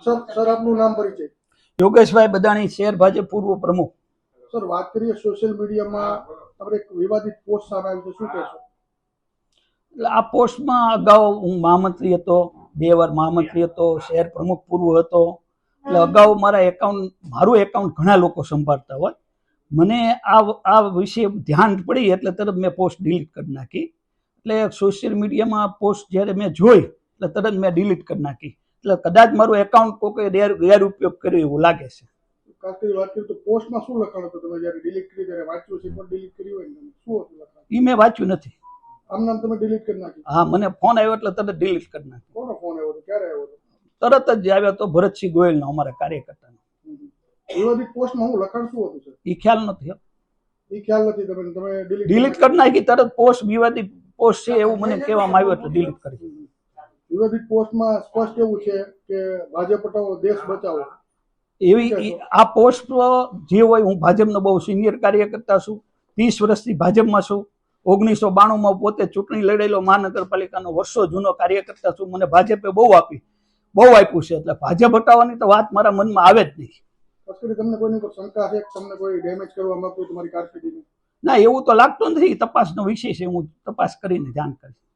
Sir આપનું નામ પરિચય? યોગેશભાઈ બદાણી, શહેર ભાજપ પૂર્વ પ્રમુખ. સર, વાત કરીએ સોશિયલ મીડિયામાં આપણે એક વિવાદિત પોસ્ટ સામે આવી છે, શું કહેશો? એટલે આ પોસ્ટમાં અગાઉ હું મહામંત્રી હતો, 2 વાર મહામંત્રી હતો, શહેર પ્રમુખ પૂર્વ હતો. એટલે અગાઉ મારું એકાઉન્ટ ઘણા લોકો સંભાળતા હોય. મને આ વિશે ધ્યાન પડી એટલે તરત મેં પોસ્ટ ડિલીટ કરી નાખી. એટલે સોશિયલ મીડિયામાં પોસ્ટ જ્યારે મેં જોઈ એટલે તરત મેં ડિલીટ કરી નાખી. એટલે કદાચ મારું એકાઉન્ટ કોઈ ગેરઉપયોગ કર્યો એવું લાગે છે. ખાસ કરી વાત કરીએ તો પોસ્ટમાં શું લખાણ હતું? તમે જ્યારે ડિલીટ કરી ત્યારે વાંચ્યું છે, પણ ડિલીટ કરી હોય ને શું હતું લખાણ? એ મેં વાંચ્યું નથી. આમ નામ તમે ડિલીટ કરી નાખી? હા, મને ફોન આવ્યો એટલે તરત ડિલીટ કરી નાખી. કોનો ફોન આવ્યો હતો? ક્યારે આવ્યો હતો? તરત જ આવ્યો હતો ભરતસિંહ ગોયલનો, અમારા કાર્યકર્તાનો. વિવાદિત પોસ્ટમાં હું લખાણ શું હતું સર? એ ખ્યાલ નથી. એ ખ્યાલ નથી. તમે ડિલીટ કરી નાખી તરત. પોસ્ટ વિવાદિત પોસ્ટ છે એવું મને કહેવામાં આવ્યું એટલે ડિલીટ કરી. વિવાદિત પોસ્ટમાં સ્પષ્ટ એવું છે કે ભાજપ હટાવો, દેશ બચાવો એવી આ પોસ્ટ જે હોય, હું ભાજપનો બહુ સિનિયર કાર્યકર્તા છું, 30 વર્ષથી ભાજપમાં છું. 1992માં પોતે ચૂંટણી લડેલો મહાનગરપાલિકાનો વર્ષો જૂનો કાર્યકર્તા છું. મને ભાજપે બહુ આપ્યું છે. એટલે ભાજપ હટાવવાની તો વાત મારા મનમાં આવે જ નહીં. ખાસ કરી તમને કોઈની પર શંકા છે, તમને કોઈ ડેમેજ કરવા માંગતું તમારી કારકિર્દીને? ના, એવું તો લાગતું નથી. તપાસનો વિષય છે, હું તપાસ કરીને જાણ કરીશ.